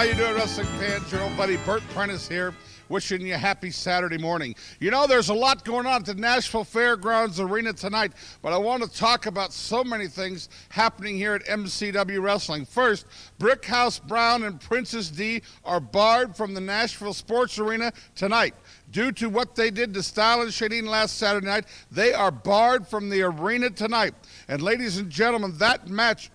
How you doing, wrestling fans? Your old buddy Bert Prentice here, wishing you a happy Saturday morning. You know, there's a lot going on at the Nashville Fairgrounds Arena tonight, but I want to talk about so many things happening here at MCW Wrestling. First, Brickhouse Brown and Princess D are barred from the Nashville Sports Arena tonight. Due to what they did to Style and Shadeen last Saturday night, they are barred from the arena tonight. And ladies and gentlemen, that match,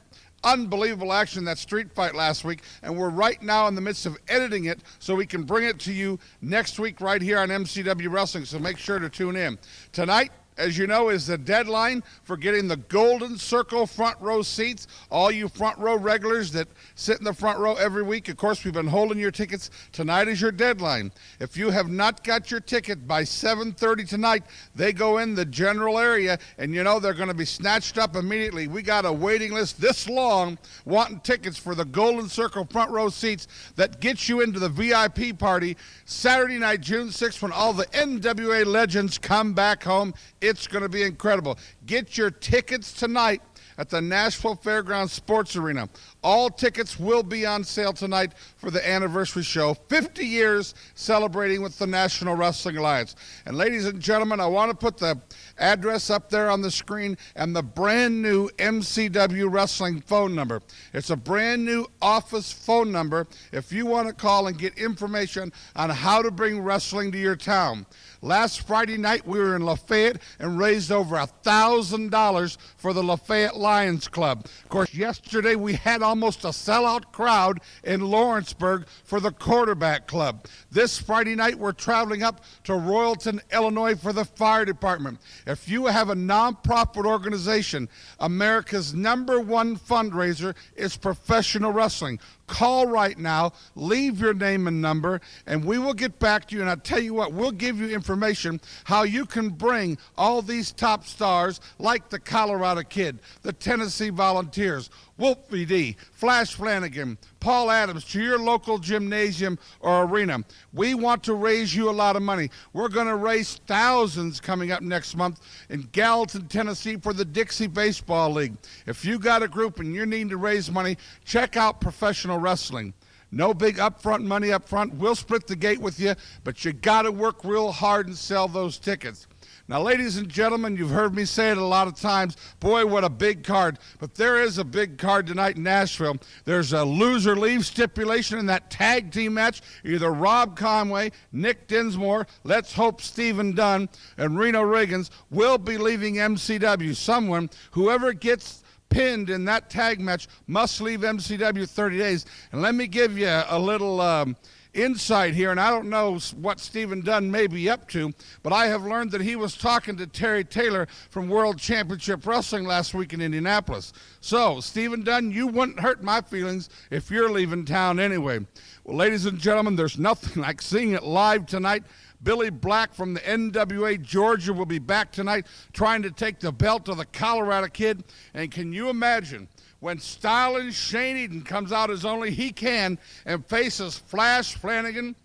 unbelievable action, that street fight last week, and we're right now in the midst of editing it so we can bring it to you next week right here on MCW Wrestling, so make sure to tune in. Tonight, as you know, is the deadline for getting the Golden Circle front row seats. All you front row regulars that sit in the front row every week, of course, we've been holding your tickets. Tonight is your deadline. If you have not got your ticket by 7:30 tonight, they go in the general area, and you know they're going to be snatched up immediately. We got a waiting list this long wanting tickets for the Golden Circle front row seats that gets you into the VIP party Saturday night, June 6th, when all the NWA legends come back home. It's going to be incredible. Get your tickets tonight at the Nashville Fairgrounds Sports Arena. All tickets will be on sale tonight for the anniversary show, 50 years celebrating with the National Wrestling Alliance. And ladies and gentlemen, I want to put the address up there on the screen and the brand new MCW Wrestling phone number. It's a brand new office phone number if you want to call and get information on how to bring wrestling to your town. Last Friday night, we were in Lafayette and raised over $1,000 for the Lafayette Lions Club. Of course, yesterday we had almost a sellout crowd in Lawrenceburg for the Quarterback Club. This Friday night, we're traveling up to Royalton, Illinois for the fire department. If you have a nonprofit organization, America's #1 fundraiser is professional wrestling. Call right now, leave your name and number, and we will get back to you. And I'll tell you what, we'll give you information how you can bring all these top stars like the Colorado Kid, the Tennessee Volunteers, Wolfie D, Flash Flanagan, Paul Adams to your local gymnasium or arena. We want to raise you a lot of money. We're going to raise thousands coming up next month in Gallatin, Tennessee for the Dixie Baseball League. If you got a group and you're needing to raise money, check out professional wrestling. No big upfront money up front. We'll split the gate with you, but you got to work real hard and sell those tickets. Now, ladies and gentlemen, you've heard me say it a lot of times. Boy, what a big card. But there is a big card tonight in Nashville. There's a loser leaves stipulation in that tag team match. Either Rob Conway, Nick Dinsmore, let's hope Stephen Dunn, and Reno Riggins will be leaving MCW. Whoever gets pinned in that tag match must leave MCW 30 days. And let me give you a little insight here, and I don't know what Stephen Dunn may be up to, but I have learned that he was talking to Terry Taylor from World Championship Wrestling last week in Indianapolis. So, Stephen Dunn, you wouldn't hurt my feelings if you're leaving town anyway. Well, ladies and gentlemen, there's nothing like seeing it live tonight. Billy Black from the NWA Georgia will be back tonight trying to take the belt to the Colorado Kid. And can you imagine when Style and Shane Eden comes out as only he can and faces Flash Flanagan?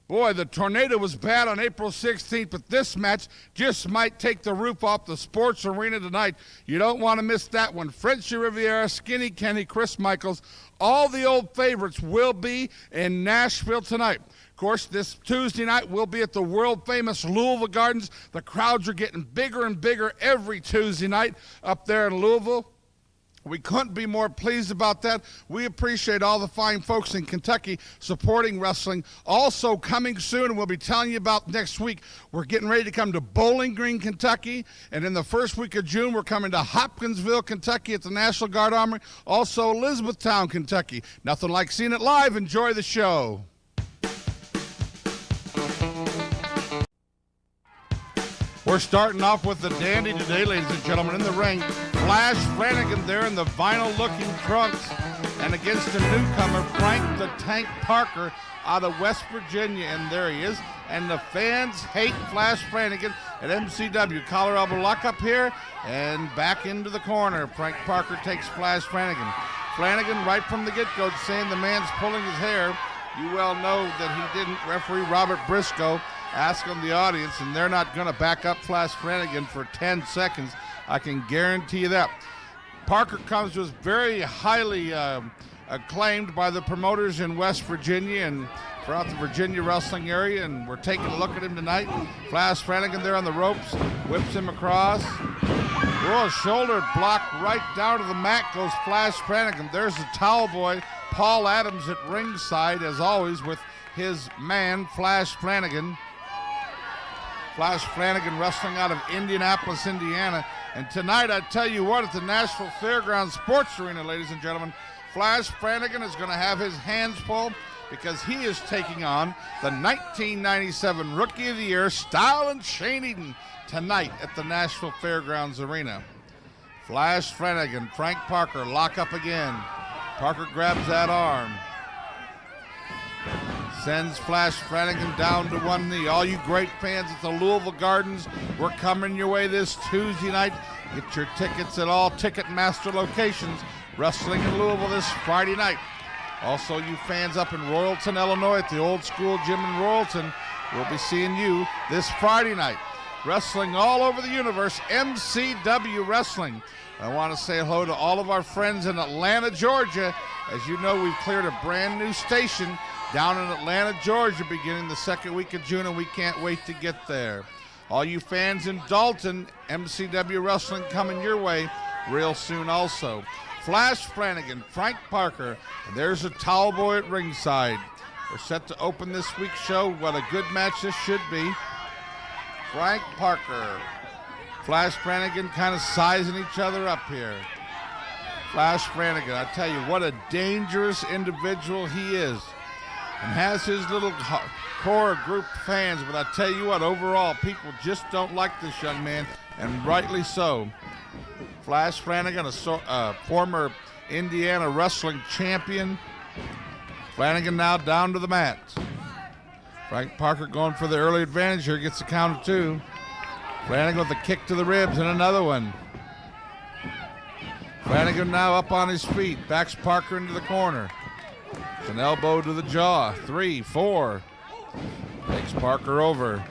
Boy, the tornado was bad on April 16th, but this match just might take the roof off the sports arena tonight. You don't want to miss that one. Frenchy, Riviera, Skinny Kenny, Chris Michaels, all the old favorites will be in Nashville tonight. Of course, this Tuesday night we'll be at the world-famous Louisville Gardens. The crowds are getting bigger and bigger every Tuesday night up there in Louisville. We couldn't be more pleased about that. We appreciate all the fine folks in Kentucky supporting wrestling. Also coming soon, and we'll be telling you about next week, we're getting ready to come to Bowling Green, Kentucky. And in the first week of June, we're coming to Hopkinsville, Kentucky at the National Guard Armory. Also Elizabethtown, Kentucky. Nothing like seeing it live. Enjoy the show. We're starting off with the dandy today, ladies and gentlemen. In the ring, Flash Flanagan there in the vinyl-looking trunks. And against a newcomer, Frank the Tank Parker out of West Virginia. And there he is. And the fans hate Flash Flanagan at MCW. Collar elbow lock up here and back into the corner. Frank Parker takes Flash Flanagan. Flanagan right from the get-go saying the man's pulling his hair. You well know that he didn't. Referee Robert Briscoe asking the audience, and they're not going to back up Flash Flanagan for 10 seconds. I can guarantee you that. Parker comes with very highly acclaimed by the promoters in West Virginia and throughout the Virginia wrestling area, and we're taking a look at him tonight. Flash Flanagan there on the ropes, whips him across. Oh, shoulder block right down to the mat goes Flash Flanagan. There's the towel boy, Paul Adams, at ringside, as always, with his man, Flash Flanagan. Flash Flanagan wrestling out of Indianapolis, Indiana. And tonight, I tell you what, at the Nashville Fairgrounds Sports Arena, ladies and gentlemen, Flash Flanagan is going to have his hands full because he is taking on the 1997 Rookie of the Year, Style and Shane Eden, tonight at the Nashville Fairgrounds Arena. Flash Flanagan, Frank Parker lock up again. Parker grabs that arm. Sends Flash Flanagan down to one knee. All you great fans at the Louisville Gardens, we're coming your way this Tuesday night. Get your tickets at all Ticketmaster locations. Wrestling in Louisville this Friday night. Also, you fans up in Royalton, Illinois at the Old School Gym in Royalton, we'll be seeing you this Friday night. Wrestling all over the universe, MCW Wrestling. I want to say hello to all of our friends in Atlanta, Georgia. As you know, we've cleared a brand new station down in Atlanta, Georgia, beginning the second week of June, and we can't wait to get there. All you fans in Dalton, MCW Wrestling coming your way real soon also. Flash Flanagan, Frank Parker, and there's a towel boy at ringside. We're set to open this week's show. What a good match this should be. Frank Parker, Flash Flanagan kind of sizing each other up here. Flash Flanagan, I tell you, what a dangerous individual he is. And has his little core group of fans, but I tell you what, overall, people just don't like this young man, and rightly so. Flash Flanagan, a former Indiana wrestling champion. Flanagan now down to the mat. Frank Parker going for the early advantage here, gets the count of two. Flanagan with a kick to the ribs and another one. Flanagan now up on his feet, backs Parker into the corner. It's an elbow to the jaw, 3, 4. Takes Parker over.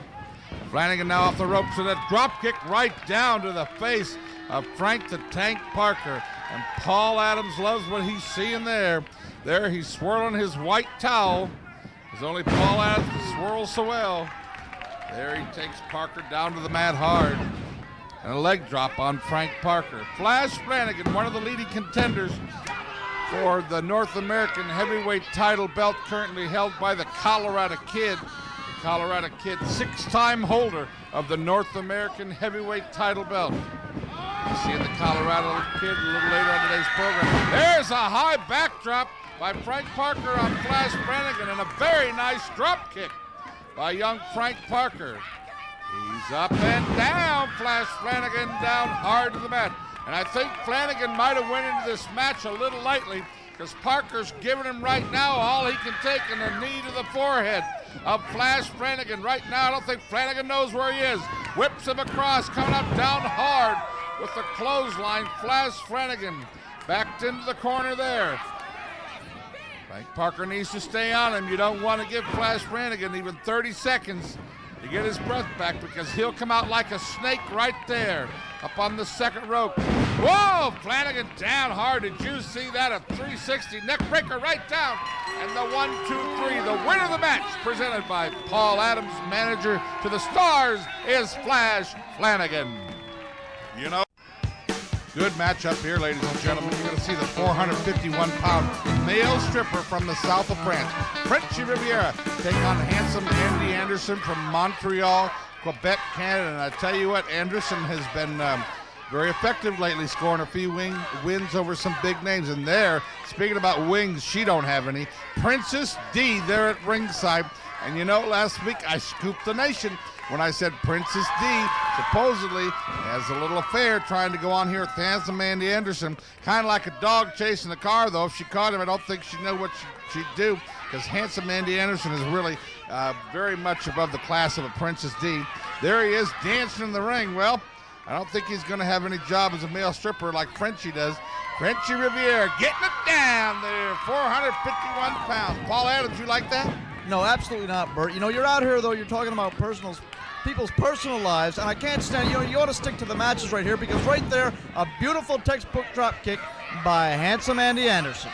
Flanagan now off the ropes with a drop kick right down to the face of Frank the Tank Parker. And Paul Adams loves what he's seeing there. There he's swirling his white towel. As only Paul Adams can swirl so well. There he takes Parker down to the mat hard. And a leg drop on Frank Parker. Flash Flanagan, one of the leading contenders for the North American heavyweight title belt, currently held by the Colorado Kid. The Colorado Kid, 6-time holder of the North American heavyweight title belt. You see the Colorado Kid a little later on today's program. There's a high backdrop by Frank Parker on Flash Flanagan, and a very nice drop kick by young Frank Parker. He's up and down. Flash Flanagan down hard to the mat. And I think Flanagan might have went into this match a little lightly, because Parker's giving him right now all he can take in the knee to the forehead of Flash Flanagan. Right now, I don't think Flanagan knows where he is. Whips him across, coming up down hard with the clothesline. Flash Flanagan backed into the corner there. Frank Parker needs to stay on him. You don't want to give Flash Flanagan even 30 seconds to get his breath back, because he'll come out like a snake right there up on the second rope. Whoa, Flanagan down hard. Did you see that? A 360 neck breaker right down. And the 1, 2, 3, the winner of the match, presented by Paul Adams, manager to the Stars, is Flash Flanagan. You know, good matchup here, ladies and gentlemen. You're going to see the 451-pound male stripper from the south of France, Frenchy Riviera, take on handsome Andy Anderson from Montreal, Quebec, Canada. And I tell you what, Anderson has been very effective lately, scoring a few wins over some big names. And there, speaking about wings, she don't have any. Princess Dee there at ringside. And you know, last week I scooped the nation when I said Princess Dee supposedly has a little affair trying to go on here with handsome Andy Anderson. Kind of like a dog chasing a car, though. If she caught him, I don't think she'd know what she'd do, because handsome Andy Anderson is really very much above the class of a Princess Dee. There he is dancing in the ring. Well, I don't think he's going to have any job as a male stripper like Frenchy does. Frenchy Riviera getting it down there, 451 pounds. Paul Adams, you like that? No, absolutely not, Bert. You know, you're out here, though, you're talking about people's personal lives, and I can't stand, you ought to stick to the matches right here, because right there, a beautiful textbook drop kick by handsome Andy Anderson.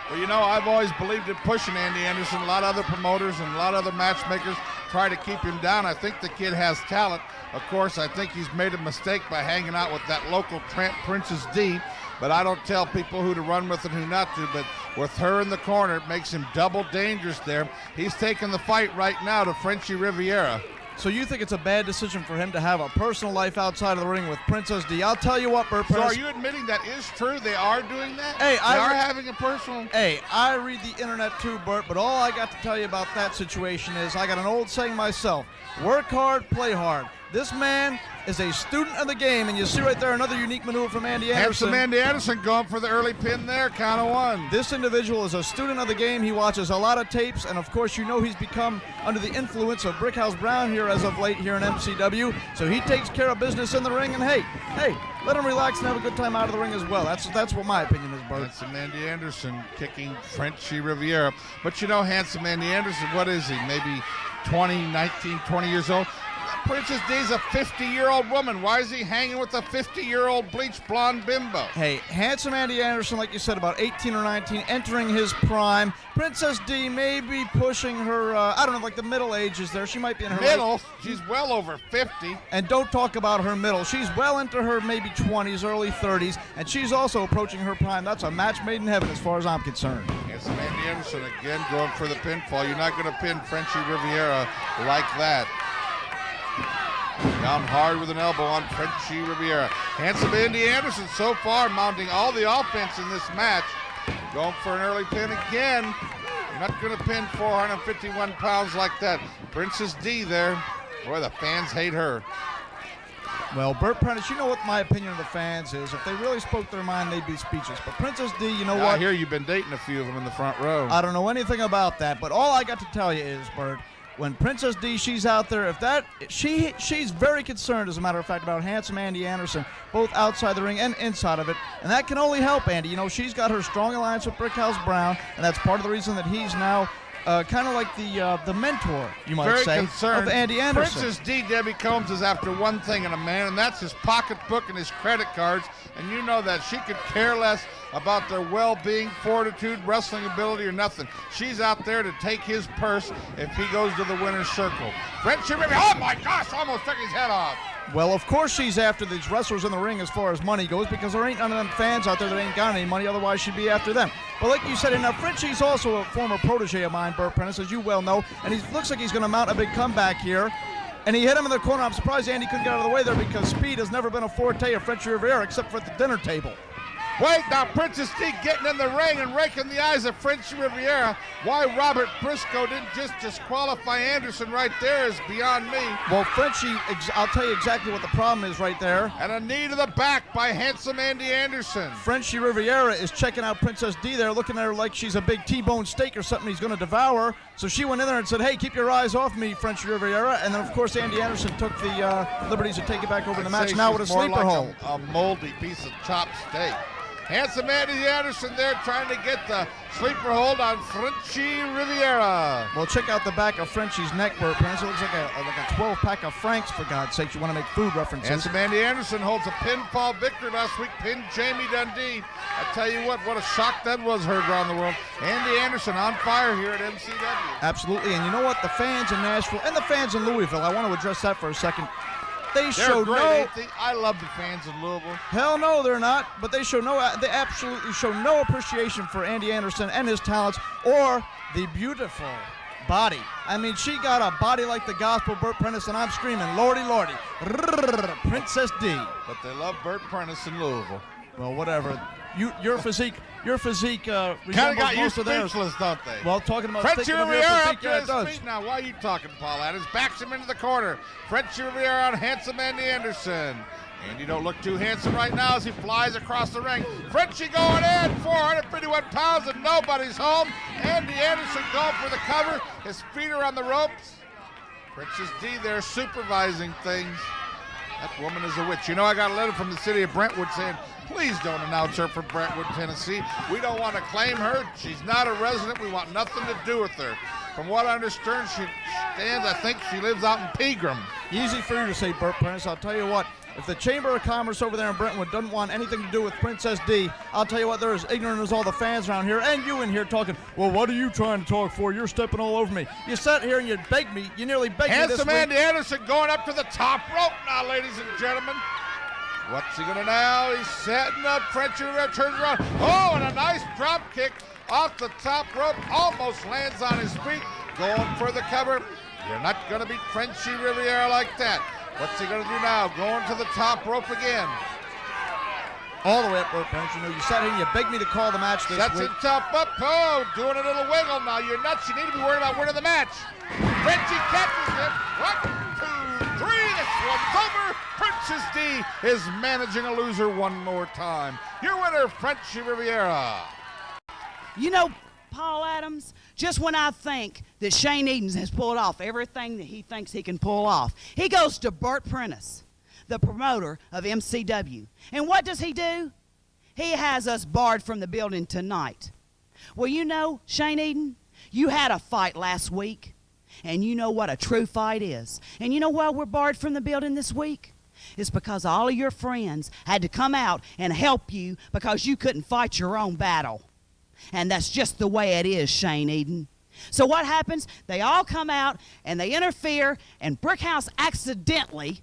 Well, you know, I've always believed in pushing Andy Anderson. A lot of other promoters and a lot of other matchmakers try to keep him down. I think the kid has talent. Of course, I think he's made a mistake by hanging out with that local Princess Dee. But I don't tell people who to run with and who not to. But with her in the corner, it makes him double dangerous there. He's taking the fight right now to Frenchy Riviera. So you think it's a bad decision for him to have a personal life outside of the ring with Princess Dee? I'll tell you what, Bert Prentice. So are you admitting that is true? They are doing that? Hey, they are having a personal... Hey, I read the internet too, Bert, but all I got to tell you about that situation is I got an old saying myself, work hard, play hard. This man is a student of the game, and you see right there another unique maneuver from Andy Anderson. Handsome Andy Anderson going for the early pin there, count of one. This individual is a student of the game. He watches a lot of tapes, and of course you know he's become under the influence of Brickhouse Brown here as of late here in MCW, so he takes care of business in the ring, and hey, let him relax and have a good time out of the ring as well. That's what my opinion is, Bert. Handsome Andy Anderson kicking Frenchy Riviera. But you know, Handsome Andy Anderson, what is he, maybe 20 years old? Princess Dee's a 50-year-old woman. Why is he hanging with a 50-year-old bleached blonde bimbo? Hey, Handsome Andy Anderson, like you said, about 18 or 19, entering his prime. Princess Dee may be pushing her, I don't know, like the middle ages there. She might be in her middle? She's well over 50. And don't talk about her middle. She's well into her maybe 20s, early 30s, and she's also approaching her prime. That's a match made in heaven as far as I'm concerned. Handsome Andy Anderson again going for the pinfall. You're not going to pin Frenchy Riviera like that. Down hard with an elbow on Frenchy Riviera. Handsome Andy Anderson so far mounting all the offense in this match. Going for an early pin again. You're not going to pin 451 pounds like that. Princess Dee there. Boy, the fans hate her. Well, Bert Prentice, you know what my opinion of the fans is. If they really spoke their mind, they'd be speechless. But Princess Dee, you know what? I hear you've been dating a few of them in the front row. I don't know anything about that, but all I got to tell you is, Bert, when Princess Dee, she's out there, she's very concerned, as a matter of fact, about Handsome Andy Anderson, both outside the ring and inside of it, and that can only help Andy. You know, she's got her strong alliance with Brickhouse Brown, and that's part of the reason that he's now kind of like the mentor, you might very say, concerned. of Andy Anderson. Princess Dee, Debbie Combs is after one thing in a man, and that's his pocketbook and his credit cards, and you know that. She could care less about their well-being, fortitude, wrestling ability, or nothing. She's out there to take his purse if he goes to the winner's circle. Frenchy Riviera, oh my gosh, almost took his head off. Well, of course she's after these wrestlers in the ring as far as money goes, because there ain't none of them fans out there that ain't got any money, otherwise she'd be after them. But like you said, and now Frenchy's also a former protege of mine, Bert Prentice, as you well know, and he looks like he's going to mount a big comeback here. And he hit him in the corner. I'm surprised Andy couldn't get out of the way there, because speed has never been a forte of Frenchy Riviera except for at the dinner table. Wait, now Princess Dee getting in the ring and raking the eyes of Frenchy Riviera. Why Robert Briscoe didn't just disqualify Anderson right there is beyond me. Well, Frenchy, I'll tell you exactly what the problem is right there. And a knee to the back by Handsome Andy Anderson. Frenchy Riviera is checking out Princess Dee there, looking at her like she's a big T-bone steak or something he's going to devour. So she went in there and said, hey, keep your eyes off me, Frenchy Riviera. And then, of course, Andy Anderson took the liberties to take it back over the match now with a sleeper hold. A moldy piece of chopped steak. Handsome Andy Anderson there trying to get the sleeper hold on Frenchy Riviera. Well, check out the back of Frenchy's neck, Bert Prentice. It looks like a 12-pack of Franks, for God's sake. You want to make food references. Handsome Andy Anderson holds a pinfall victory last week, pinned Jamie Dundee. I tell you what a shock that was heard around the world. Andy Anderson on fire here at MCW. Absolutely, and you know what? The fans in Nashville and the fans in Louisville, I want to address that for a second. They're great, I love the fans in Louisville. Hell no, they're not. But they absolutely show no appreciation for Andy Anderson and his talents, or the beautiful body. I mean, she got a body like the gospel, Bert Prentice, and I'm screaming, Lordy, Lordy, Princess Dee. But they love Bert Prentice in Louisville. Well, whatever. Your physique kind resembles of got you most of theirs. speechless, don't they? Well, talking about Frenchy thinking of your Riviera physique, up to yeah, it his does. feet now. Why are you talking, Paul Adams? Backs him into the corner. Frenchy Riviera on Handsome Andy Anderson. Andy don't look too handsome right now as he flies across the ring. Frenchy going in, 451 pounds and nobody's home. Andy Anderson going for the cover. His feet are on the ropes. Princess Dee there supervising things. That woman is a witch. You know, I got a letter from the city of Brentwood saying, please don't announce her for Brentwood, Tennessee. We don't want to claim her. She's not a resident. We want nothing to do with her. From what I understand, I think she lives out in Pegram. Easy for you to say, Bert Prentice. I'll tell you what, If the Chamber of Commerce over there in Brentwood doesn't want anything to do with Princess Dee, I'll tell you what, they're as ignorant as all the fans around here, and you in here talking, well, what are you trying to talk for? You're stepping all over me. You sat here and you begged me, you nearly begged me this Handsome week. Andy Anderson going up to the top rope now, ladies and gentlemen. What's he going to now? He's setting up. Frenchy turns around. Oh, and a nice drop kick off the top rope. Almost lands on his feet. Going for the cover. You're not going to beat Frenchy Riviera like that. What's he going to do now? Going to the top rope again. All the way up, Bert Prentice. You know, you sat here and you begged me to call the match this Sets week. it top up. Oh, doing a little wiggle now. You're nuts. You need to be worried about winning the match. Frenchy catches him. 1, 2, 3. This one's over. Princess Dee is managing a loser one more time. Your winner, Frenchy Riviera. You know, Paul Adams, just when I think that Shane Edens has pulled off everything that he thinks he can pull off, he goes to Bert Prentice, the promoter of MCW. And what does he do? He has us barred from the building tonight. Well, you know, Shane Eden, you had a fight last week, and you know what a true fight is. And you know why we're barred from the building this week? It's because all of your friends had to come out and help you because you couldn't fight your own battle. And that's just the way it is, Shane Eden. So what happens? They all come out and they interfere, and Brickhouse accidentally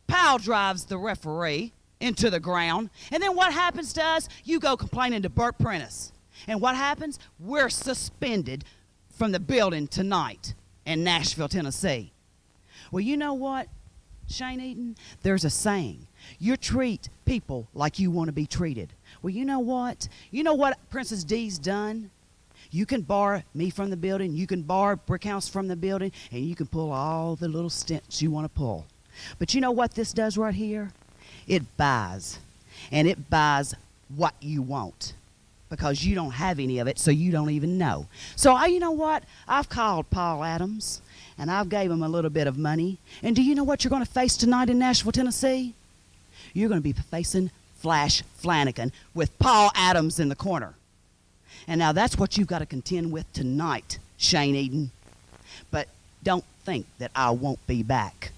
pile drives the referee into the ground. And then what happens to us? You go complaining to Bert Prentice. And what happens? We're suspended from the building tonight in Nashville, Tennessee. Well, you know what, Shane Eden? There's a saying. You treat people like you want to be treated. Well, you know what? You know what Princess Dee's done? You can bar me from the building, you can bar Brickhouse from the building, and you can pull all the little stints you want to pull. But you know what this does right here? It buys. And it buys what you want. Because you don't have any of it, so you don't even know. So, you know what? I've called Paul Adams, and I've gave him a little bit of money. And do you know what you're going to face tonight in Nashville, Tennessee? You're going to be facing Flanagan with Paul Adams in the corner. And now that's what you've got to contend with tonight, Shane Eden. But don't think that I won't be back.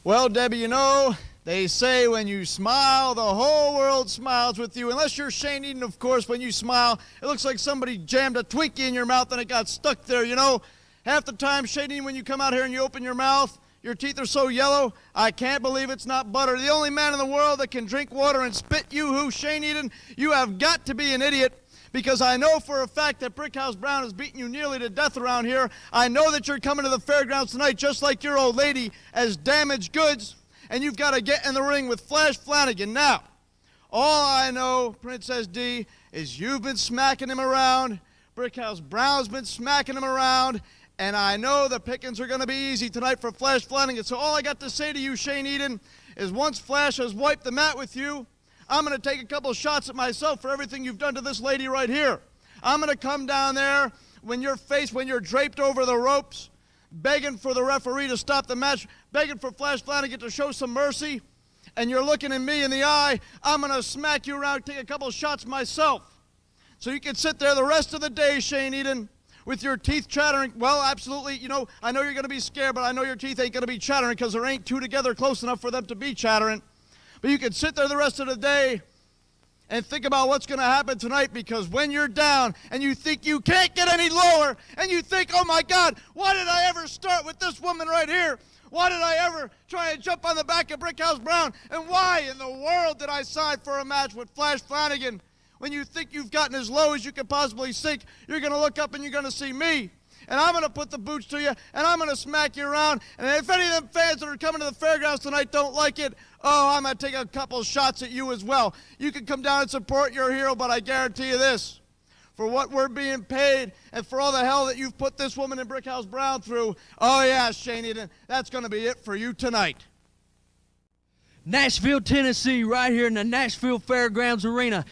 Well, Debbie, you know, they say when you smile, the whole world smiles with you. Unless you're Shane Eden, of course, when you smile, it looks like somebody jammed a Twinkie in your mouth and it got stuck there, you know. Half the time, Shane Eden, when you come out here and you open your mouth, your teeth are so yellow, I can't believe it's not butter. The only man in the world that can drink water and spit you, Shane Eden, you have got to be an idiot. Because I know for a fact that Brickhouse Brown has beaten you nearly to death around here. I know that you're coming to the fairgrounds tonight just like your old lady as damaged goods. And you've got to get in the ring with Flanagan. Now, all I know, Princess Dee, is you've been smacking him around. Brickhouse Brown's been smacking him around. And I know the pickings are going to be easy tonight for Flanagan. So all I got to say to you, Shane Eden, is once Flash has wiped the mat with you, I'm going to take a couple shots at myself for everything you've done to this lady right here. I'm going to come down there when you're draped over the ropes, begging for the referee to stop the match, begging for Flanagan to show some mercy, and you're looking at me in the eye. I'm going to smack you around, take a couple shots myself. So you can sit there the rest of the day, Shane Eden, with your teeth chattering. Well, absolutely, you know, I know you're going to be scared, but I know your teeth ain't going to be chattering because there ain't two together close enough for them to be chattering. But you can sit there the rest of the day and think about what's going to happen tonight, because when you're down and you think you can't get any lower and you think, oh my God, why did I ever start with this woman right here? Why did I ever try and jump on the back of Brickhouse Brown? And why in the world did I sign for a match with Flanagan? When you think you've gotten as low as you can possibly sink, you're going to look up and you're going to see me. And I'm going to put the boots to you, and I'm going to smack you around. And if any of them fans that are coming to the fairgrounds tonight don't like it, oh, I'm going to take a couple shots at you as well. You can come down and support your hero, but I guarantee you this. For what we're being paid and for all the hell that you've put this woman in Brickhouse Brown through, oh, yeah, Shane Eden, that's going to be it for you tonight. Nashville, Tennessee, right here in the Nashville Fairgrounds Arena.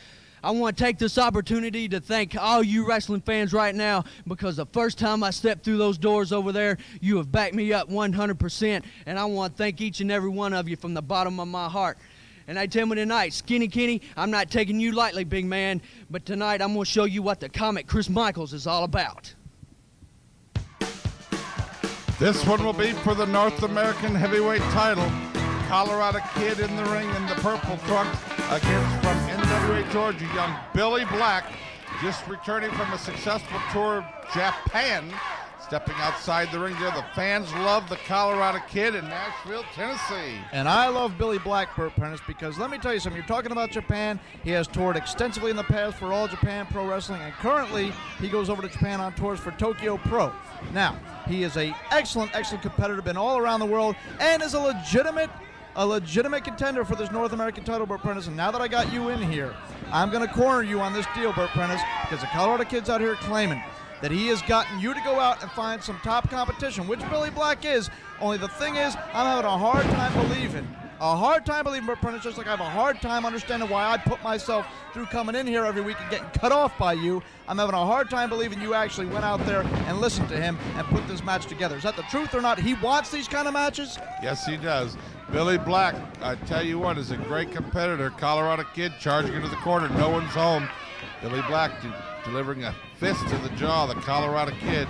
I want to take this opportunity to thank all you wrestling fans right now, because the first time I stepped through those doors over there, you have backed me up 100%, and I want to thank each and every one of you from the bottom of my heart. And they tell me tonight, Skinny Kenny, I'm not taking you lightly, big man, but tonight I'm going to show you what the comic Chris Michaels is all about. This one will be for the North American Heavyweight title. Colorado Kid in the ring in the purple trunks against from NWA Georgia, young Billy Black, just returning from a successful tour of Japan. Stepping outside the ring there, the fans love the Colorado Kid in Nashville, Tennessee. And I love Billy Black, Bert Prentice, because let me tell you something. You're talking about Japan. He has toured extensively in the past for All Japan Pro Wrestling, and currently he goes over to Japan on tours for Tokyo Pro. Now, he is a excellent competitor, been all around the world, and is a legitimate contender for this North American title, Bert Prentice. And now that I got you in here, I'm going to corner you on this deal, Bert Prentice, because the Colorado Kid's out here claiming that he has gotten you to go out and find some top competition, which Billy Black is. Only the thing is, I'm having a hard time believing, Bert Prentice, just like I have a hard time understanding why I put myself through coming in here every week and getting cut off by you. I'm having a hard time believing you actually went out there and listened to him and put this match together. Is that the truth or not? He wants these kind of matches? Yes, he does. Billy Black, I tell you what, is a great competitor. Colorado Kid charging into the corner. No one's home. Billy Black delivering a fist to the jaw. The Colorado Kid.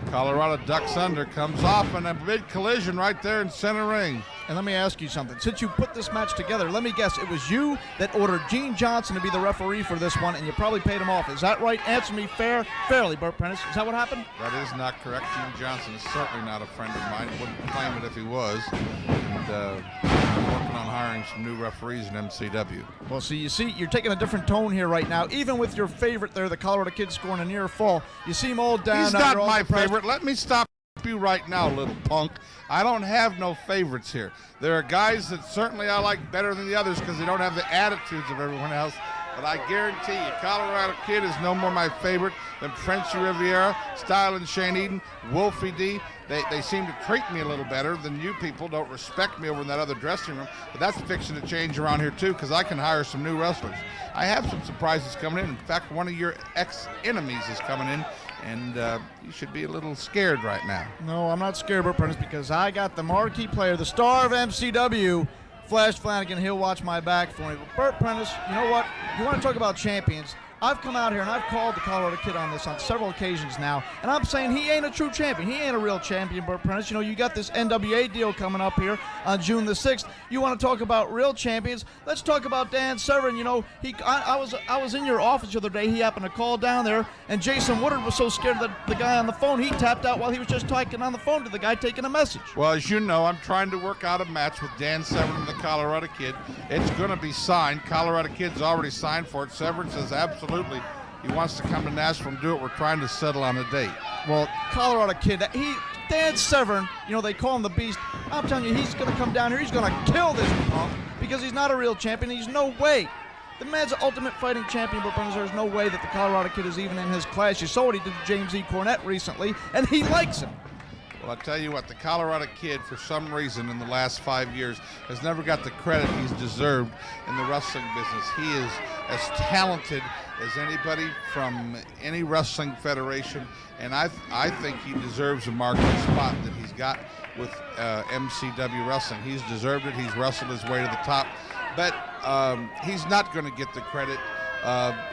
Colorado ducks under, comes off in a big collision right there in center ring. And let me ask you something. Since you put this match together, let me guess, it was you that ordered Gene Johnson to be the referee for this one, and you probably paid him off. Is that right? Answer me fairly, Bert Prentice. Is that what happened? That is not correct. Gene Johnson is certainly not a friend of mine. Wouldn't claim it if he was. And I'm working on hiring some new referees in MCW. Well, so you see, you're taking a different tone here right now. Even with your favorite there, the Colorado Kid scoring a near fall, you seem all down. He's not my favorite. Let me stop you right now, little punk. I don't have no favorites here. There are guys that certainly I like better than the others because they don't have the attitudes of everyone else. But I guarantee you, Colorado Kid is no more my favorite than Frenchy, Riviera, Style and Shane Eden, Wolfie D. They seem to treat me a little better than you people. Don't respect me over in that other dressing room. But that's fixing to change around here, too, because I can hire some new wrestlers. I have some surprises coming in. In fact, one of your ex-enemies is coming in, and you should be a little scared right now. No, I'm not scared, Bert Prentice, because I got the marquee player, the star of MCW, Flash Flanagan. He'll watch my back for me. But Bert Prentice, you know what? You want to talk about champions? I've come out here and I've called the Colorado Kid on this on several occasions now, and I'm saying he ain't a true champion. He ain't a real champion, Bert Prentice. You know, you got this NWA deal coming up here on June the 6th. You want to talk about real champions? Let's talk about Dan Severn. You know, I was in your office the other day. He happened to call down there, and Jason Woodard was so scared of the guy on the phone, he tapped out while he was just talking on the phone to the guy taking a message. Well, as you know, I'm trying to work out a match with Dan Severn and the Colorado Kid. It's going to be signed. Colorado Kid's already signed for it. Severn says absolutely. He wants to come to Nashville and do it. We're trying to settle on a date. Well, Colorado Kid, Dan Severn, you know, they call him the Beast. I'm telling you, he's going to come down here. He's going to kill this punk because he's not a real champion. He's no way. The man's the ultimate fighting champion, but there's no way that the Colorado Kid is even in his class. You saw what he did to James E. Cornette recently, and he likes him. Well, I'll tell you what, the Colorado Kid, for some reason in the last 5 years, has never got the credit he's deserved in the wrestling business. He is as talented as anybody from any wrestling federation, and I think he deserves a marquee spot that he's got with MCW Wrestling. He's deserved it. He's wrestled his way to the top, but he's not going to get the credit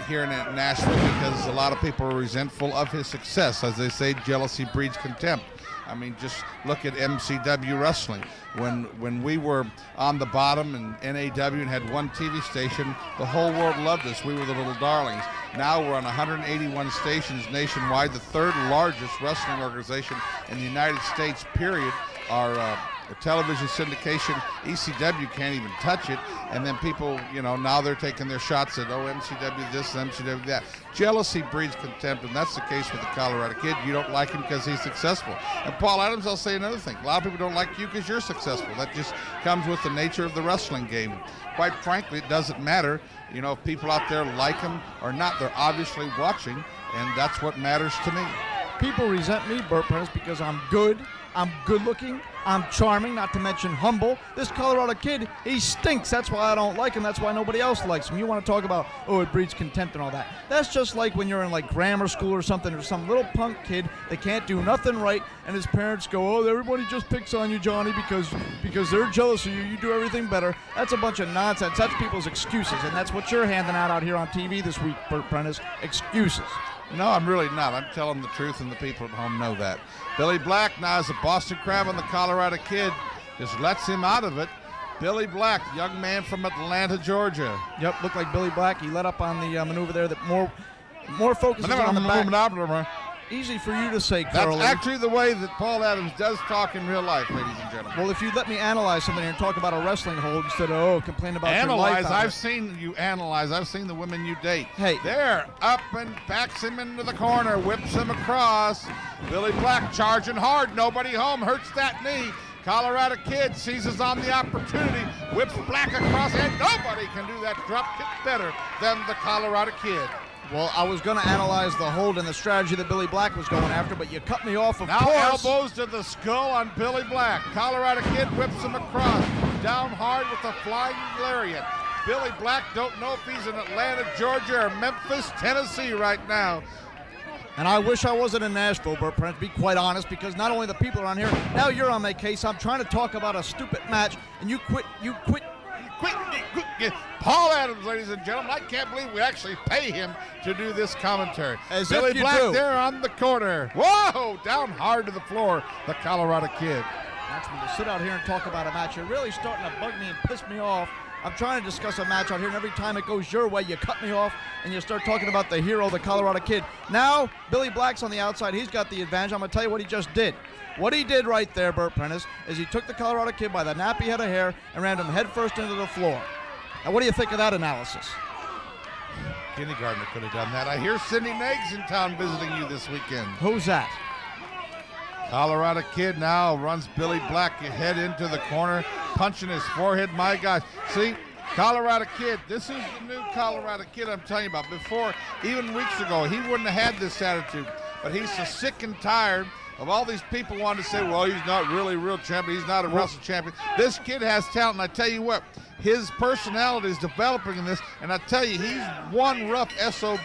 here in Nashville because a lot of people are resentful of his success. As they say, jealousy breeds contempt. I mean, just look at MCW Wrestling. When we were on the bottom in NAW and had one TV station, the whole world loved us. We were the little darlings. Now we're on 181 stations nationwide, the third largest wrestling organization in the United States, period. Our television syndication, ECW can't even touch it, and then people, you know, now they're taking their shots at, oh, MCW this, MCW that. Jealousy breeds contempt, and that's the case with the Colorado Kid. You don't like him because he's successful. And Paul Adams, I'll say another thing. A lot of people don't like you because you're successful. That just comes with the nature of the wrestling game. Quite frankly, it doesn't matter, you know, if people out there like him or not. They're obviously watching, and that's what matters to me. People resent me, Bert Prentice, because I'm good, I'm good-looking, I'm charming, not to mention humble. This Colorado Kid, he stinks. That's why I don't like him. That's why nobody else likes him. You want to talk about, oh, it breeds contempt and all that. That's just like when you're in like grammar school or something, or some little punk kid that can't do nothing right, and his parents go, oh, everybody just picks on you, Johnny, because they're jealous of you. You do everything better. That's a bunch of nonsense. That's people's excuses, and that's what you're handing out here on TV this week, Bert Prentice. Excuses. No, I'm really not. I'm telling the truth, and the people at home know that. Billy Black now is a Boston Crab on the Colorado Kid. Just lets him out of it. Billy Black, young man from Atlanta, Georgia. Yep, looked like Billy Black. He let up on the maneuver there that more focuses on the back. Easy for you to say, Carl. That's actually the way that Paul Adams does talk in real life, ladies and gentlemen. Well, if you let me analyze something here and talk about a wrestling hold instead of, complain about your life. I've seen you analyze. I've seen the women you date. Hey. There, up and backs him into the corner, whips him across. Billy Black charging hard. Nobody home. Hurts that knee. Colorado Kid seizes on the opportunity, whips Black across, and nobody can do that drop kick better than the Colorado Kid. Well, I was going to analyze the hold and the strategy that Billy Black was going after, but you cut me off, of now course. Elbows to the skull on Billy Black. Colorado Kid whips him across, down hard with a flying lariat. Billy Black, don't know if he's in Atlanta, Georgia, or Memphis, Tennessee right now. And I wish I wasn't in Nashville, Bert Prentice, to be quite honest, because not only the people around here, now you're on my case. I'm trying to talk about a stupid match, and you quit. Quick, Paul Adams, ladies and gentlemen. I can't believe we actually pay him to do this commentary. As Billy if you Black do. there on the corner. Whoa, down hard to the floor, the Colorado Kid. That's me to sit out here and talk about a match. You're really starting to bug me and piss me off. I'm trying to discuss a match out here, and every time it goes your way, you cut me off, and you start talking about the hero, the Colorado Kid. Now, Billy Black's on the outside. He's got the advantage. I'm going to tell you what he just did. What he did right there, Bert Prentice, is he took the Colorado Kid by the nappy head of hair and rammed him headfirst into the floor. Now, what do you think of that analysis? Kindergartner could have done that. I hear Cindy Naig's in town visiting you this weekend. Who's that? Colorado Kid now runs Billy Black head into the corner, punching his forehead. My gosh. See, Colorado Kid, this is the new Colorado Kid I'm telling you about. Before, even weeks ago, he wouldn't have had this attitude. But he's so sick and tired of all these people wanting to say, well, he's not really a real champion. He's not a wrestling champion. This kid has talent, and I tell you what, his personality is developing in this, and I tell you, he's one rough SOB.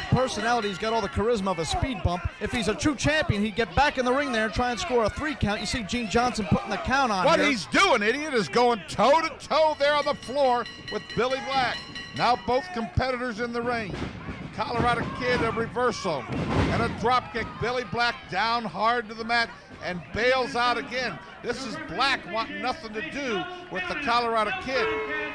Personality's got all the charisma of a speed bump. If he's a true champion, he'd get back in the ring there and try and score a 3 count. You see Gene Johnson putting the count on What here. he's doing, idiot, is going toe-to-toe there on the floor with Billy Black. Now both competitors in the ring. Colorado Kid, a reversal and a drop kick. Billy Black down hard to the mat and bails out again. This is Black wanting nothing to do with the Colorado Kid.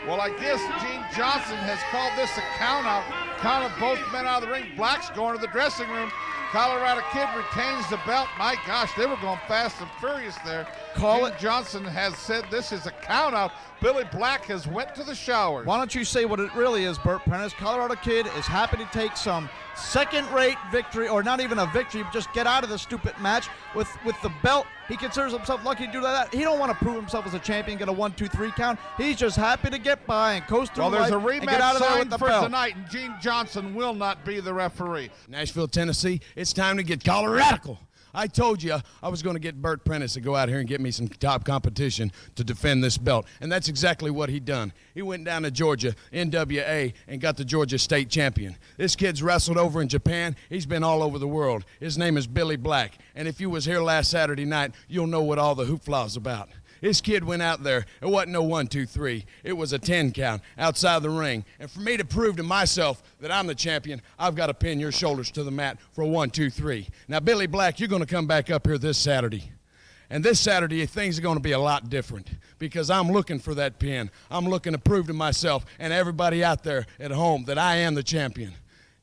Well, I guess Gene Johnson has called this a count out. Counted both men out of the ring. Black's going to the dressing room. Colorado Kid retains the belt. My gosh, they were going fast and furious there. Gene Johnson has said this is a count out. Billy Black has went to the shower. Why don't you say what it really is, Bert Prentice? Colorado Kid is happy to take some second-rate victory, or not even a victory, just get out of the stupid match with the belt. He considers himself lucky to do that. He don't want to prove himself as a champion, get a 1-2-3 count. He's just happy to get by and coast through life. Well, there's a rematch signed for tonight, and Gene Johnson will not be the referee. Nashville, Tennessee, it's time to get Colorado. I told you I was going to get Bert Prentice to go out here and get me some top competition to defend this belt, and that's exactly what he done. He went down to Georgia, NWA, and got the Georgia state champion. This kid's wrestled over in Japan. He's been all over the world. His name is Billy Black, and if you was here last Saturday night, you'll know what all the hoopla's about. This kid went out there. It wasn't no 1-2-3. It was a 10 count outside the ring. And for me to prove to myself that I'm the champion, I've got to pin your shoulders to the mat for a 1-2-3. Now, Billy Black, you're going to come back up here this Saturday. And this Saturday, things are going to be a lot different because I'm looking for that pin. I'm looking to prove to myself and everybody out there at home that I am the champion.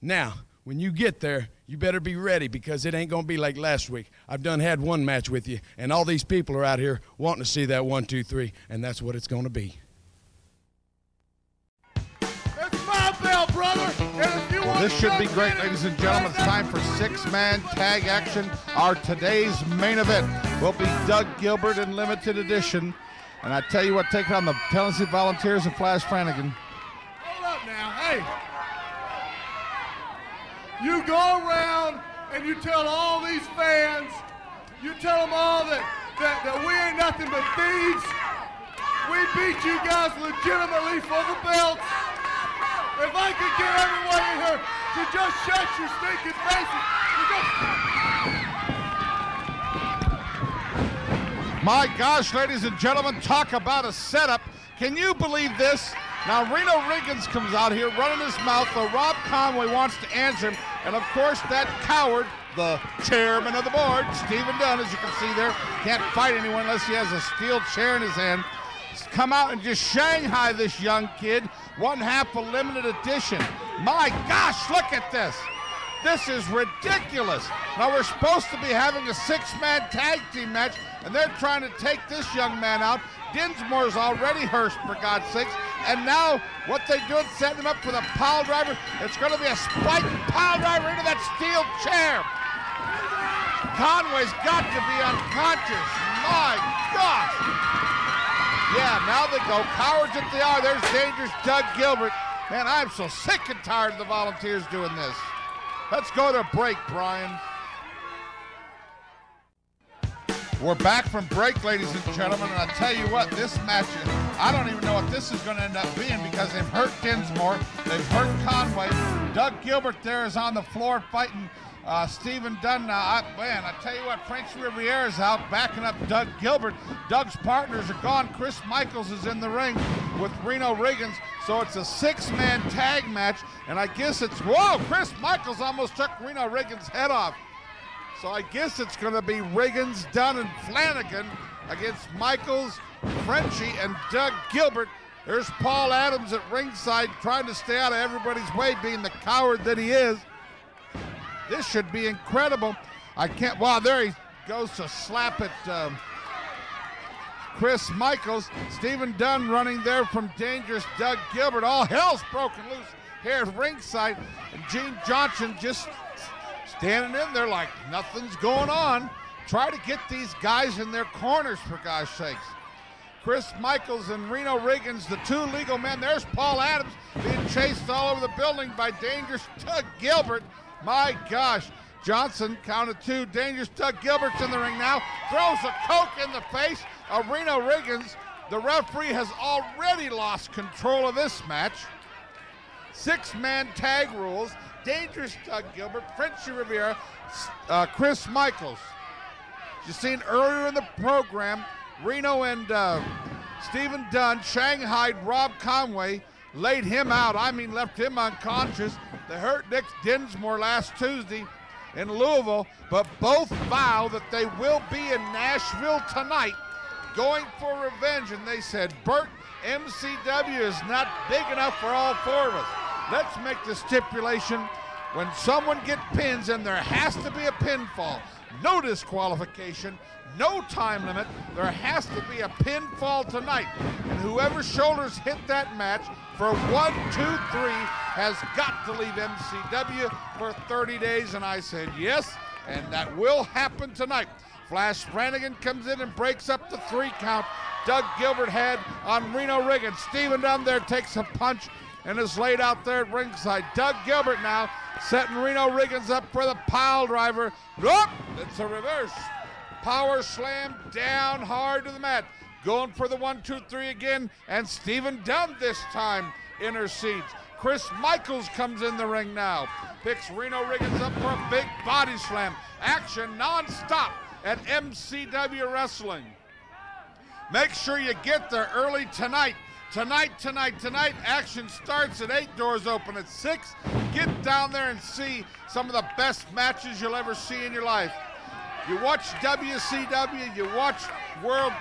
Now, when you get there, you better be ready because it ain't going to be like last week. I've done had one match with you, and all these people are out here wanting to see that 1-2-3, and that's what it's going to be. It's my belt, brother. Well, this should be great, ladies and gentlemen. It's time for 6-man tag action. Our today's main event will be Doug Gilbert in limited edition. And I tell you what, taking on the Tennessee Volunteers and Flash Flanagan. Hold up now. Hey. You go around and you tell all these fans, you tell them all that we ain't nothing but thieves. We beat you guys legitimately for the belts. If I could get everyone in here to just shut your stinking faces. My gosh, ladies and gentlemen, talk about a setup. Can you believe this? Now, Reno Riggins comes out here running his mouth, though Rob Conway wants to answer him. And, of course, that coward, the chairman of the board, Stephen Dunn, as you can see there, can't fight anyone unless he has a steel chair in his hand. come out and just Shanghai this young kid. 1/2 a limited edition. My gosh, look at this. This is ridiculous. Now we're supposed to be having a 6-man tag team match, and they're trying to take this young man out. Dinsmore's already hurt, for God's sakes. And now what they do is setting him up for the pile driver. It's going to be a spike pile driver into that steel chair. Conway's got to be unconscious. My gosh. Yeah, now they go. Cowards at the hour. There's dangerous Doug Gilbert. Man, I'm so sick and tired of the Volunteers doing this. Let's go to break, Brian. We're back from break, ladies and gentlemen, and I tell you what, this match, I don't even know what this is going to end up being because they've hurt Dinsmore, they've hurt Conway. Doug Gilbert there is on the floor fighting Stephen Dunn now. I tell you what, Frenchy Riviera's out backing up Doug Gilbert. Doug's partners are gone. Chris Michaels is in the ring with Reno Riggins. So it's a 6-man tag match, and I guess it's, whoa, Chris Michaels almost took Reno Riggins' head off. So I guess it's going to be Riggins, Dunn, and Flanagan against Michaels, Frenchy, and Doug Gilbert. There's Paul Adams at ringside trying to stay out of everybody's way, being the coward that he is. This should be incredible. I can't, wow, there he goes to slap at Chris Michaels. Stephen Dunn running there from dangerous Doug Gilbert. All hell's broken loose here at ringside. And Gene Johnson just standing in there like nothing's going on. Try to get these guys in their corners, for gosh sakes. Chris Michaels and Reno Riggins, the two legal men. There's Paul Adams being chased all over the building by dangerous Doug Gilbert. My gosh. Johnson counted 2. Dangerous Doug Gilbert's in the ring now. Throws a Coke in the face of Reno Riggins. The referee has already lost control of this match. 6-man tag rules. Dangerous Doug Gilbert, Frenchy Riviera, Chris Michaels. You seen earlier in the program, Reno and Stephen Dunn shanghaied Rob Conway, laid him out. I mean, left him unconscious. They hurt Nick Dinsmore last Tuesday in Louisville, but both vow that they will be in Nashville tonight going for revenge. And they said, Bert, MCW is not big enough for all 4 of us. Let's make the stipulation, when someone gets pins, and there has to be a pinfall, no disqualification, no time limit, there has to be a pinfall tonight. And whoever shoulders hit that match for 1, 2, 3 has got to leave MCW for 30 days. And I said yes, and that will happen tonight. Flash Flanagan comes in and breaks up the 3 count. Doug Gilbert had on Reno Riggins. Stephen Dunn there takes a punch and is laid out there at ringside. Doug Gilbert now setting Reno Riggins up for the pile driver. Whoop! It's a reverse. Power slam down hard to the mat. Going for the 1, 2, 3 again, and Stephen Dunn this time intercedes. Chris Michaels comes in the ring now. Picks Reno Riggins up for a big body slam. Action non-stop at MCW Wrestling. Make sure you get there early tonight. Tonight, action starts at 8, doors open at 6. Get down there and see some of the best matches you'll ever see in your life. You watch WCW, you watch World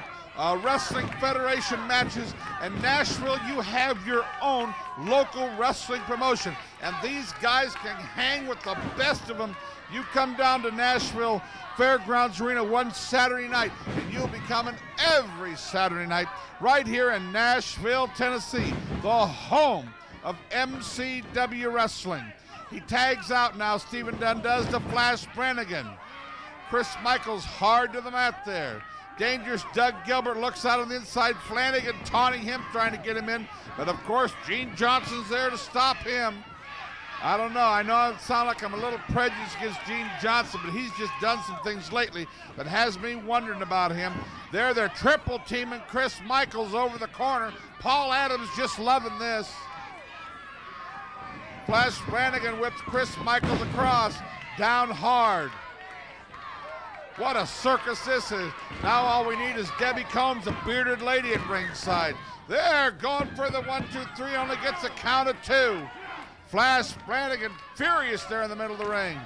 Wrestling Federation matches, and Nashville, you have your own local wrestling promotion. And these guys can hang with the best of them. You come down to Nashville Fairgrounds Arena one Saturday night, and you'll be coming every Saturday night right here in Nashville, Tennessee, the home of MCW Wrestling. He tags out now, Stephen Dunn does, to Flash Flanagan. Chris Michaels hard to the mat there. Dangerous Doug Gilbert looks out on the inside. Flanagan taunting him, trying to get him in. But of course, Gene Johnson's there to stop him. I don't know. I know I sound like I'm a little prejudiced against Gene Johnson, but he's just done some things lately that has me wondering about him. They're triple teaming Chris Michaels over the corner. Paul Adams just loving this. Flash Flanagan whips Chris Michaels across. Down hard. What a circus this is. Now all we need is Debbie Combs, a bearded lady at ringside. They're going for the 1, 2, 3, only gets a count of 2. Flash Flanagan furious there in the middle of the ring.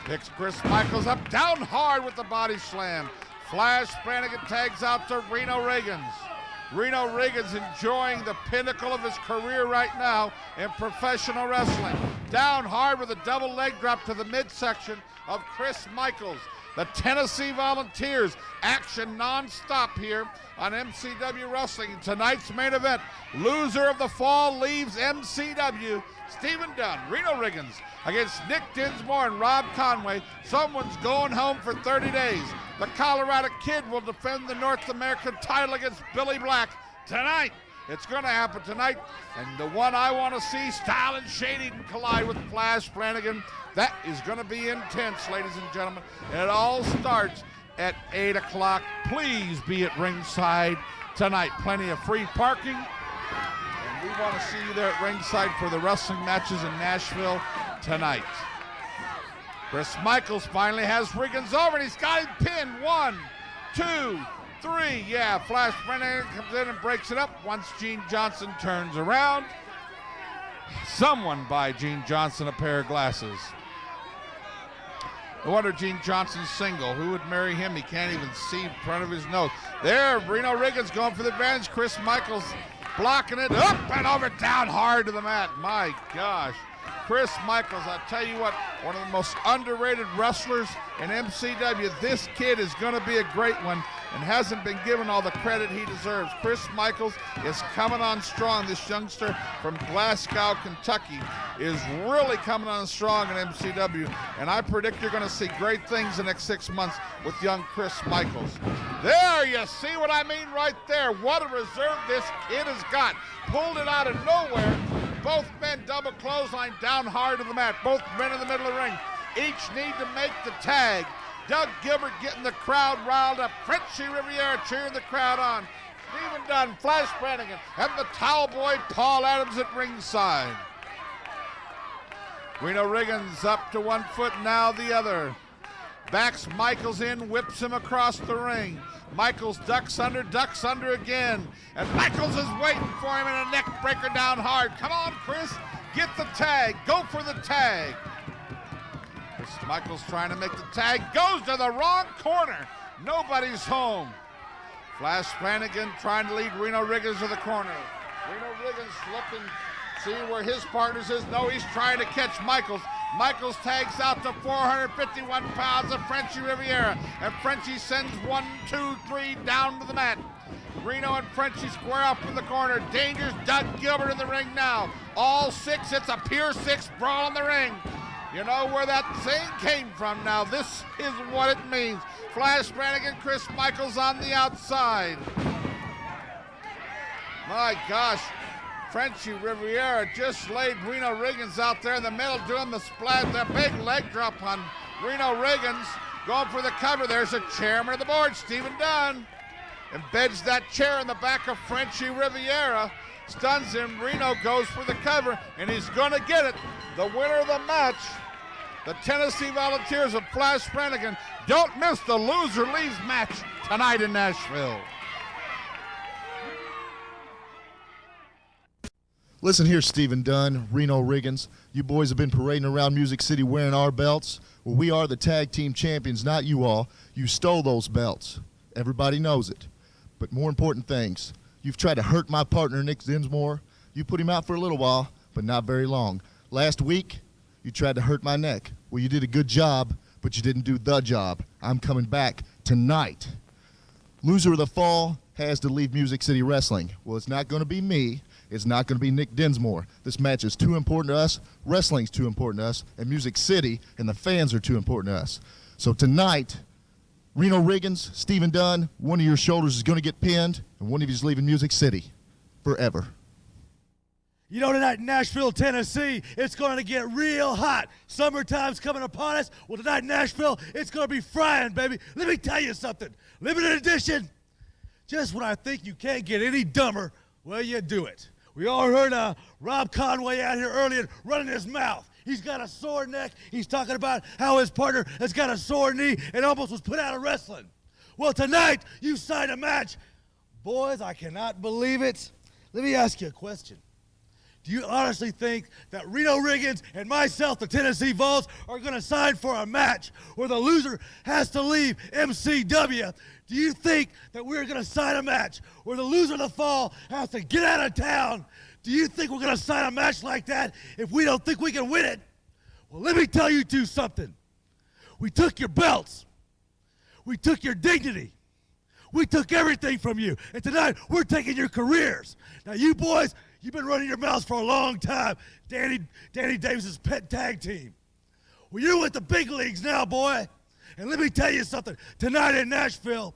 Picks Chris Michaels up, down hard with the body slam. Flash Flanagan tags out to Reno Riggins. Reno Riggins enjoying the pinnacle of his career right now in professional wrestling. Down hard with a double leg drop to the midsection of Chris Michaels. The Tennessee Volunteers, action non-stop here on MCW Wrestling. Tonight's main event, loser of the fall leaves MCW. Stephen Dunn, Reno Riggins against Nick Dinsmore and Rob Conway. Someone's going home for 30 days. The Colorado Kid will defend the North American title against Billy Black tonight. It's going to happen tonight. And the one I want to see, Style and Shady collide with Flash Flanagan. That is going to be intense, ladies and gentlemen. And it all starts at 8 o'clock. Please be at ringside tonight. Plenty of free parking. And we want to see you there at ringside for the wrestling matches in Nashville tonight. Chris Michaels finally has Riggins over, and he's got him pinned. 1, 2, 3. Yeah, Flash Flanagan comes in and breaks it up once Gene Johnson turns around. Someone buy Gene Johnson a pair of glasses. No wonder Gene Johnson's single. Who would marry him? He can't even see in front of his nose. There, Reno Riggins going for the advantage. Chris Michaels blocking it. Up and over, down hard to the mat. My gosh. Chris Michaels, I tell you what, one of the most underrated wrestlers in MCW. This kid is going to be a great one and hasn't been given all the credit he deserves. Chris Michaels is coming on strong. This youngster from Glasgow, Kentucky is really coming on strong in MCW, and I predict you're going to see great things the next 6 months with young Chris Michaels. There, you see what I mean right there. What a reserve this kid has got. Pulled it out of nowhere. Both men double clothesline down hard to the mat. Both men in the middle of the ring. Each need to make the tag. Doug Gilbert getting the crowd riled up. Frenchy Riviera cheering the crowd on. Stephen Dunn, Flash Flanagan, and the towel boy Paul Adams at ringside. Reno Riggins up to one foot, now the other. Backs Michaels in, whips him across the ring. Michaels ducks under again. And Michaels is waiting for him in a neck breaker down hard. Come on, Chris, get the tag, go for the tag. Chris Michaels trying to make the tag, goes to the wrong corner. Nobody's home. Flash Flanagan trying to lead Reno Riggins to the corner. Reno Riggins looking, seeing where his partners is. No, he's trying to catch Michaels. Michaels tags out to 451 pounds of Frenchy Riviera, and Frenchy sends 1, 2, 3 down to the mat. Reno and Frenchy square up in the corner. Dangerous Doug Gilbert in the ring now. All 6, it's a pure 6 brawl in the ring. You know where that saying came from now. This is what it means. Flash Flanagan, Chris Michaels on the outside. My gosh. Frenchy Riviera just laid Reno Riggins out there in the middle doing the splat, the big leg drop on Reno Riggins. Going for the cover. There's a chairman of the board, Stephen Dunn. Embeds that chair in the back of Frenchy Riviera. Stuns him. Reno goes for the cover, and he's going to get it. The winner of the match, the Tennessee Volunteers of Flash Flanagan. Don't miss the loser leaves match tonight in Nashville. Listen here, Stephen Dunn, Reno Riggins. You boys have been parading around Music City wearing our belts. Well, we are the tag team champions, not you all. You stole those belts. Everybody knows it. But more important things, you've tried to hurt my partner, Nick Dinsmore. You put him out for a little while, but not very long. Last week, you tried to hurt my neck. Well, you did a good job, but you didn't do the job. I'm coming back tonight. Loser of the fall has to leave Music City Wrestling. Well, it's not going to be me. It's not going to be Nick Dinsmore. This match is too important to us. Wrestling's too important to us. And Music City and the fans are too important to us. So tonight, Reno Riggins, Stephen Dunn, one of your shoulders is going to get pinned, and one of you is leaving Music City forever. You know, tonight in Nashville, Tennessee, it's going to get real hot. Summertime's coming upon us. Well, tonight in Nashville, it's going to be frying, baby. Let me tell you something. Limited edition. Just when I think you can't get any dumber, well, you do it. We all heard Rob Conway out here earlier running his mouth. He's got a sore neck. He's talking about how his partner has got a sore knee and almost was put out of wrestling. Well, tonight, you signed a match. Boys, I cannot believe it. Let me ask you a question. Do you honestly think that Reno Riggins and myself, the Tennessee Vols, are going to sign for a match where the loser has to leave MCW? Do you think that we're going to sign a match where the loser of the fall has to get out of town? Do you think we're going to sign a match like that if we don't think we can win it? Well, let me tell you two something. We took your belts. We took your dignity. We took everything from you. And tonight, we're taking your careers. Now, you boys, you've been running your mouths for a long time. Danny Davis's pet tag team. Well, you're with the big leagues now, boy. And let me tell you something. Tonight in Nashville,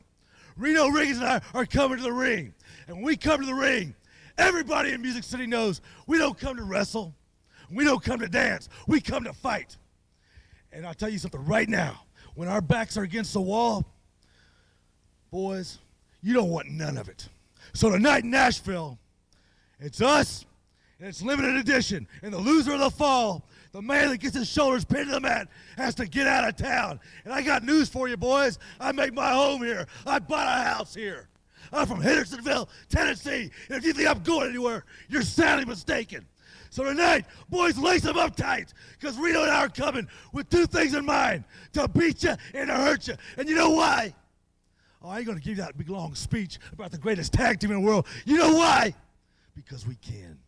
Reno Riggins and I are coming to the ring. And when we come to the ring, everybody in Music City knows we don't come to wrestle. We don't come to dance. We come to fight. And I'll tell you something right now. When our backs are against the wall, boys, you don't want none of it. So tonight in Nashville, it's us, and it's limited edition. And the loser of the fall, the man that gets his shoulders pinned to the mat, has to get out of town. And I got news for you, boys. I make my home here. I bought a house here. I'm from Hendersonville, Tennessee. And if you think I'm going anywhere, you're sadly mistaken. So tonight, boys, lace them up tight, because Reno and I are coming with two things in mind, to beat you and to hurt you. And you know why? Oh, I ain't going to give you that big, long speech about the greatest tag team in the world. You know why? Because we can.